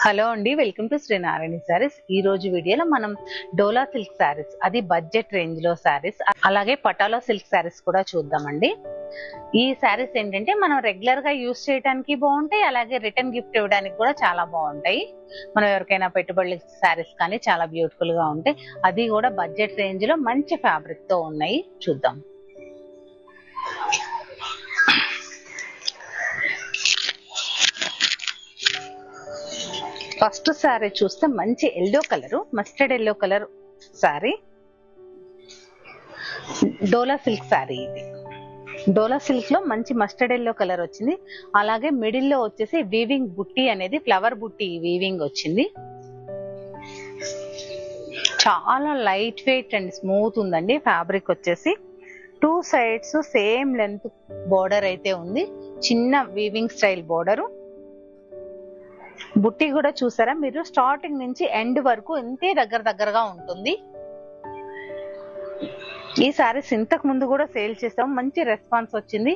Hello అండి, welcome to Shri Narayana saris. ఈ రోజు వీడియోలో మనం డోలా సిల్క్ సారీస్, అది బడ్జెట్ రేంజ్ లో సారీస్, అలాగే పటాలో సిల్క్ సారీస్ కూడా చూద్దామండి. ఈ సారీస్ ఏంటంటే మనం రెగ్యులర్ గా యూస్ చేయడానికి బాగుంటాయి, అలాగే రిటర్న్ గిఫ్ట్ ఇవ్వడానికి కూడా చాలా బాగుంటాయి. మనం ఎవరికైనా పెట్టుబడుల సారీస్ కానీ చాలా బ్యూటిఫుల్ గా ఉంటాయి. అది కూడా బడ్జెట్ రేంజ్ లో మంచి ఫ్యాబ్రిక్ తో ఉన్నాయి, చూద్దాం. ఫస్ట్ సారీ చూస్తే మంచి yellow colour, mustard yellow colour sari, Dola silk sari. ఇది డోలా సిల్క్ లో మంచి మస్టర్డ్ ఎల్లో కలర్ వచ్చింది. అలాగే మిడిల్ లో వచ్చేసి వీవింగ్ బుట్టి అనేది ఫ్లవర్ బుట్టి వీవింగ్ వచ్చింది. చాలా లైట్ వెయిట్ అండ్ స్మూత్ ఉందండి ఫ్యాబ్రిక్ వచ్చేసి. 2 సైడ్స్ సేమ్ లెంత్ బోర్డర్ అయితే ఉంది, చిన్న వీవింగ్ స్టైల్ బోర్డరు. బుట్టి కూడా చూసారా మీరు, స్టార్టింగ్ నుంచి ఎండ్ వరకు ఇంతే దగ్గరగా ఉంటుంది. ఈ సారీస్ ఇంతకు ముందు కూడా సేల్ చేసాం, మంచి రెస్పాన్స్ వచ్చింది.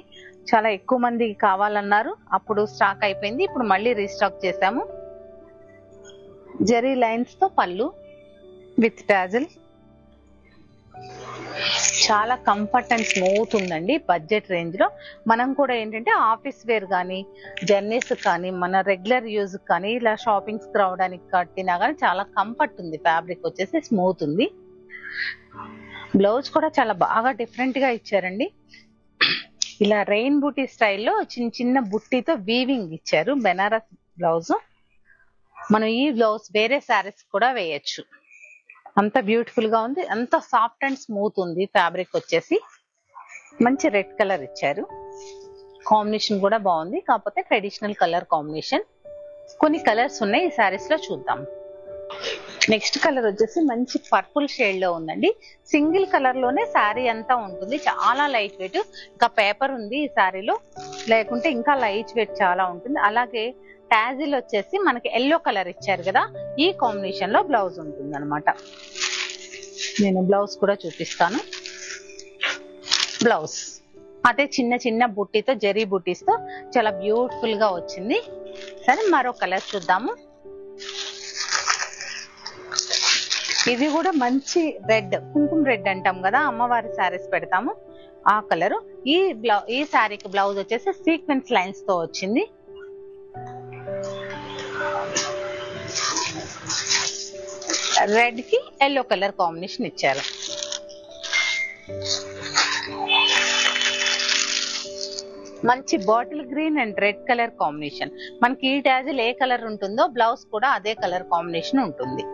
చాలా ఎక్కువ మంది కావాలన్నారు, అప్పుడు స్టాక్ అయిపోయింది. ఇప్పుడు మళ్ళీ రీస్టాక్ చేసాము. జరీ లైన్స్ తో పళ్ళు విత్ టాజిల్. చాలా కంఫర్ట్ అండ్ స్మూత్ ఉందండి బడ్జెట్ రేంజ్ లో. మనం కూడా ఏంటంటే ఆఫీస్ వేర్ కానీ, జర్నీస్ కానీ, మన రెగ్యులర్ యూజ్ కానీ, ఇలా షాపింగ్స్ రావడానికి కట్టినా కానీ చాలా కంఫర్ట్ ఉంది. ఫ్యాబ్రిక్ వచ్చేసి స్మూత్ ఉంది. బ్లౌజ్ కూడా చాలా బాగా డిఫరెంట్ గా ఇచ్చారండి. ఇలా రెయిన్ బూటీ స్టైల్లో చిన్న చిన్న బుట్టితో వీవింగ్ ఇచ్చారు. బెనారస్ బ్లౌజ్. మనం ఈ బ్లౌజ్ వేరే శారీస్ కూడా వేయచ్చు, అంత బ్యూటిఫుల్ గా ఉంది. అంత సాఫ్ట్ అండ్ స్మూత్ ఉంది. ఫ్యాబ్రిక్ వచ్చేసి మంచి రెడ్ కలర్ ఇచ్చారు. కాంబినేషన్ కూడా బాగుంది, కాకపోతే ట్రెడిషనల్ కలర్ కాంబినేషన్. కొన్ని కలర్స్ ఉన్నాయి ఈ శారీస్ లో, చూద్దాం. నెక్స్ట్ కలర్ వచ్చేసి మంచి పర్పుల్ షేడ్ లో ఉందండి. సింగిల్ కలర్ లోనే శారీ అంతా ఉంటుంది. చాలా లైట్ వెయిట్. ఇంకా పేపర్ ఉంది ఈ శారీలో, లేకుంటే ఇంకా లైట్ వెయిట్ చాలా ఉంటుంది. అలాగే టాజిల్ వచ్చేసి మనకి ఎల్లో కలర్ ఇచ్చారు కదా, ఈ కాంబినేషన్ లో బ్లౌజ్ ఉంటుంది అనమాట. నేను బ్లౌజ్ కూడా చూపిస్తాను. బ్లౌజ్ అదే చిన్న చిన్న బుట్టితో, జరీ బుట్టీస్ తో చాలా బ్యూటిఫుల్ గా వచ్చింది. సరే, మరో కలర్ చూద్దాము. ఇది కూడా మంచి రెడ్, కుంకుమ రెడ్ అంటాం కదా, అమ్మవారి శారీస్ పెడతాము ఆ కలరు. ఈ శారీకి బ్లౌజ్ వచ్చేసి సీక్వెన్స్ లైన్స్ తో వచ్చింది. రెడ్ కి ఎల్లో కలర్ కాంబినేషన్ ఇచ్చారు. మంచి bottle green and red colour combination. మనకి ఈ టాజిల్ ఏ కలర్ ఉంటుందో బ్లౌజ్ కూడా అదే కలర్ కాంబినేషన్ ఉంటుంది.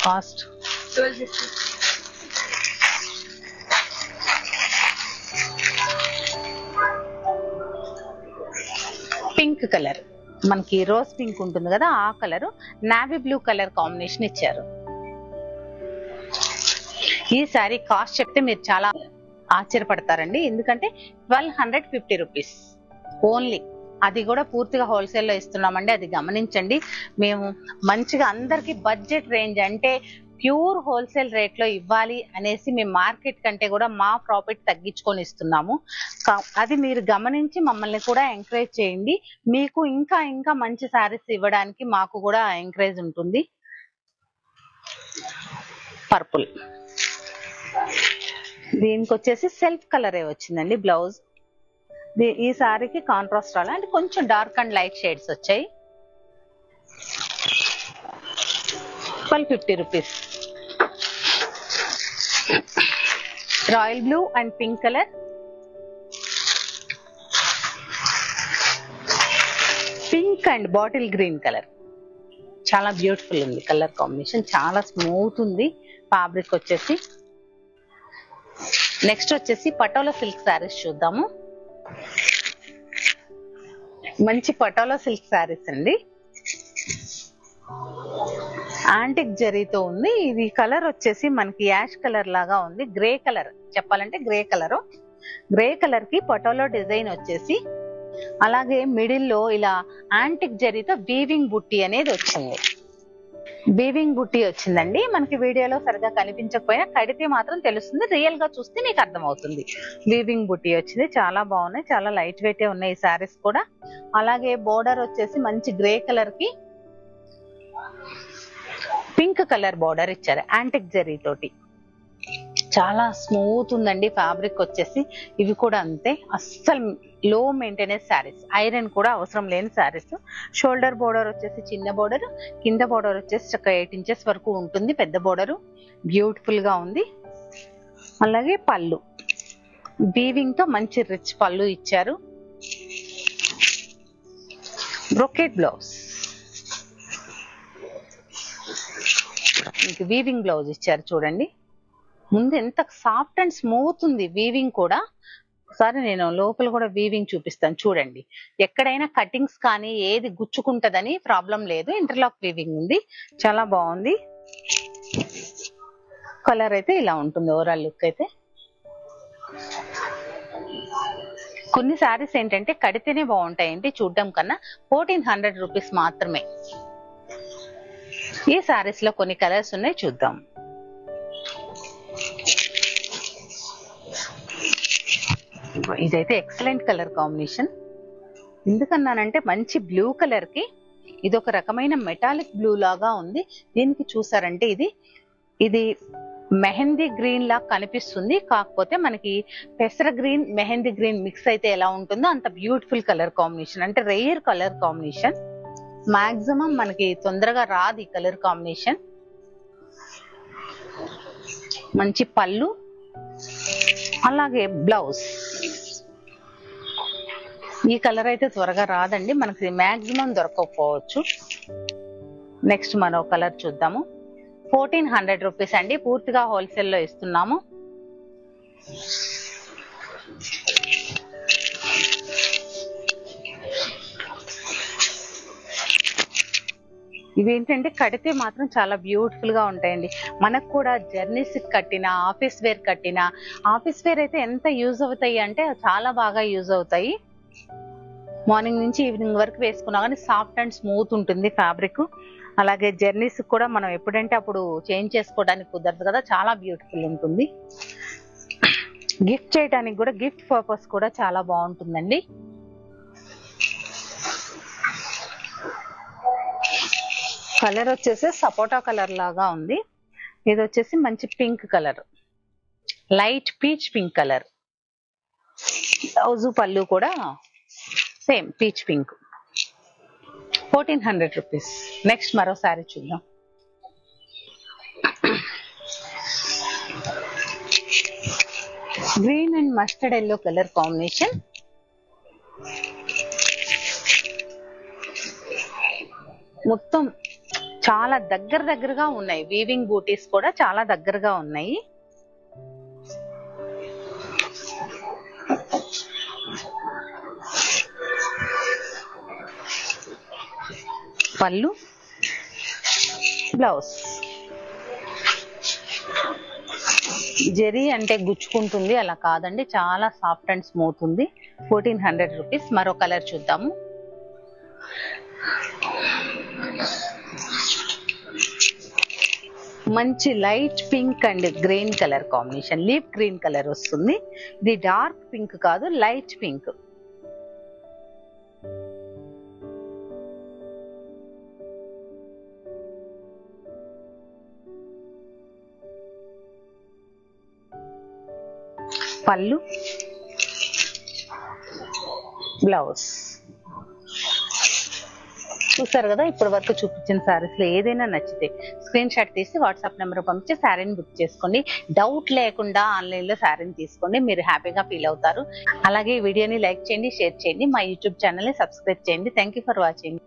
కాస్ట్ పింక్ కలర్, మనకి రోజ్ పింక్ ఉంటుంది కదా ఆ colour, navy blue colour combination ఇచ్చారు. ఈ సారీ కాస్ట్ చెప్తే మీరు చాలా ఆశ్చర్యపడతారండి, ఎందుకంటే 1250 రూపీస్ ఓన్లీ. అది కూడా పూర్తిగా హోల్సేల్ లో ఇస్తున్నామండి, అది గమనించండి. మేము మంచిగా అందరికి బడ్జెట్ రేంజ్ అంటే ప్యూర్ హోల్సేల్ రేట్ లో ఇవ్వాలి అనేసి మేము మార్కెట్ కంటే కూడా మా ప్రాఫిట్ తగ్గించుకొని ఇస్తున్నాము. అది మీరు గమనించి మమ్మల్ని కూడా ఎంకరేజ్ చేయండి. మీకు ఇంకా ఇంకా మంచి సారీస్ ఇవ్వడానికి మాకు కూడా ఎంకరేజ్ ఉంటుంది. పర్పుల్, దీనికి వచ్చేసి సెల్ఫ్ కలరే వచ్చిందండి బ్లౌజ్. ఈ సారీకి కాంట్రాస్ట్ రాలే, అంటే కొంచెం డార్క్ అండ్ లైట్ షేడ్స్ వచ్చాయి. 1250 rupees. Royal blue and pink colour, pink and bottle green colour. చాలా బ్యూటిఫుల్ ఉంది కలర్ కాంబినేషన్, చాలా స్మూత్ ఉంది ఫ్యాబ్రిక్ వచ్చేసి. నెక్స్ట్ వచ్చేసి పటోలా సిల్క్ సారీస్ చూద్దాము. మంచి పటోలా సిల్క్ సారీస్ అండి, యాంటిక్ జరీతో ఉంది. ఇది కలర్ వచ్చేసి మనకి యాష్ కలర్ లాగా ఉంది, గ్రే కలర్ చెప్పాలంటే గ్రే కలర్. గ్రే కలర్ కి పటోలా డిజైన్ వచ్చేసి, అలాగే మిడిల్ లో ఇలా యాంటిక్ జరీతో వీవింగ్ బుట్టి అనేది వచ్చింది. వీవింగ్ బుట్టి వచ్చిందండి. మనకి వీడియోలో సరిగా కనిపించకపోయినా కడితే మాత్రం తెలుస్తుంది, రియల్ గా చూస్తే మీకు అర్థమవుతుంది. వీవింగ్ బుట్టి వచ్చింది, చాలా బాగున్నాయి, చాలా లైట్ వెయిట్ ఉన్నాయి ఈ సారీస్ కూడా. అలాగే బోర్డర్ వచ్చేసి మంచి గ్రే కలర్ కి పింక్ కలర్ బోర్డర్ ఇచ్చారు యాంటిక్ జరీ తోటి. చాలా స్మూత్ ఉందండి ఫ్యాబ్రిక్ వచ్చేసి. ఇవి కూడా అంతే, అస్సలు లో మెయింటెనెన్స్ శారీస్, ఐరన్ కూడా అవసరం లేని శారీస్. షోల్డర్ బోర్డర్ వచ్చేసి చిన్న బోర్డర్, కింద బోర్డర్ వచ్చేసి ఒక 8 ఇంచెస్ వరకు ఉంటుంది, పెద్ద బోర్డర్, బ్యూటిఫుల్ గా ఉంది. అలాగే పళ్ళు వీవింగ్ తో మంచి రిచ్ పళ్ళు ఇచ్చారు. బ్రొకెట్ బ్లౌజ్, మీకు వీవింగ్ బ్లౌజ్ ఇచ్చారు చూడండి. ముందు ఎంత సాఫ్ట్ అండ్ స్మూత్ ఉంది వీవింగ్ కూడా. ఒకసారి నేను లోపల కూడా వీవింగ్ చూపిస్తాను చూడండి. ఎక్కడైనా కటింగ్స్ కానీ ఏది గుచ్చుకుంటదని ప్రాబ్లం లేదు, ఇంటర్లాక్ వీవింగ్ ఉంది, చాలా బాగుంది. కలర్ అయితే ఇలా ఉంటుంది ఓవరాల్ లుక్ అయితే. కొన్ని శారీస్ ఏంటంటే కడితేనే బాగుంటాయండి చూడడం కన్నా. 1400 రూపీస్ మాత్రమే. ఈ శారీస్ లో కొన్ని కలర్స్ ఉన్నాయి, చూద్దాం. ఇదైతే ఎక్సలెంట్ కలర్ కాంబినేషన్. ఎందుకన్నానంటే మంచి బ్లూ కలర్ కి ఇది ఒక రకమైన మెటాలిక్ బ్లూ లాగా ఉంది. దీనికి చూసారంటే ఇది మెహందీ గ్రీన్ లా కనిపిస్తుంది, కాకపోతే మనకి పెసర గ్రీన్ మెహందీ గ్రీన్ మిక్స్ అయితే ఎలా ఉంటుందో అంత బ్యూటిఫుల్ కలర్ కాంబినేషన్, అంటే రేర్ కలర్ కాంబినేషన్. మాక్సిమం మనకి తొందరగా రాదు ఈ కలర్ కాంబినేషన్. మంచి పళ్ళు, అలాగే బ్లౌజ్. ఈ కలర్ అయితే త్వరగా రాదండి, మనకి మాక్సిమం దొరకకపోవచ్చు. నెక్స్ట్ మరో కలర్ చూద్దాము. 1400 రూపీస్ అండి, పూర్తిగా హోల్సేల్ లో ఇస్తున్నాము. ఇవేంటంటే కడితే మాత్రం చాలా బ్యూటిఫుల్ గా ఉంటాయండి. మనకు కూడా జర్నీస్ కట్టినా, ఆఫీస్ వేర్ కట్టినా, ఆఫీస్ వేర్ అయితే ఎంత యూజ్ అవుతాయి అంటే చాలా బాగా యూజ్ అవుతాయి. మార్నింగ్ నుంచి ఈవినింగ్ వరకు వేసుకున్నా కానీ సాఫ్ట్ అండ్ స్మూత్ ఉంటుంది ఫ్యాబ్రిక్. అలాగే జర్నీస్ కూడా మనం ఎప్పుడంటే అప్పుడు చేంజ్ చేసుకోవడానికి కుదరదు కదా, చాలా బ్యూటిఫుల్ ఉంటుంది. గిఫ్ట్ చేయడానికి కూడా, గిఫ్ట్ పర్పస్ కూడా చాలా బాగుంటుందండి. కలర్ వచ్చేసి సపోటా కలర్ లాగా ఉంది. ఇది వచ్చేసి మంచి pink colour, light peach pink colour. Blouse పళ్ళు కూడా same peach pink. 1400 rupees. Next మరో సారీ చూద్దాం. Green and mustard yellow colour combination. మొత్తం చాలా దగ్గరగా ఉన్నాయి, వీవింగ్ బూటీస్ కూడా చాలా దగ్గరగా ఉన్నాయి. పళ్ళు, బ్లౌజ్. జెరీ అంటే గుచ్చుకుంటుంది అలా కాదండి, చాలా సాఫ్ట్ అండ్ స్మూత్ ఉంది. 1400 రూపీస్. మరో కలర్ చూద్దాము. మంచి light pink and green colour combination, leaf green colour వస్తుంది. ఇది డార్క్ పింక్ కాదు, లైట్ పింక్. పళ్ళు, బ్లౌజ్. చూసారు కదా, ఇప్పటి వరకు చూపించిన సారీస్ లో ఏదైనా నచ్చితే స్క్రీన్ షాట్ తీసి వాట్సాప్ నెంబర్ పంపించి శారీని బుక్ చేసుకోండి. డౌట్ లేకుండా ఆన్లైన్ లో శారీని తీసుకోండి, మీరు హ్యాపీగా ఫీల్ అవుతారు. అలాగే ఈ వీడియోని లైక్ చేయండి, షేర్ చేయండి, మా యూట్యూబ్ ఛానల్ ని సబ్స్క్రైబ్ చేయండి. Thank you for watching.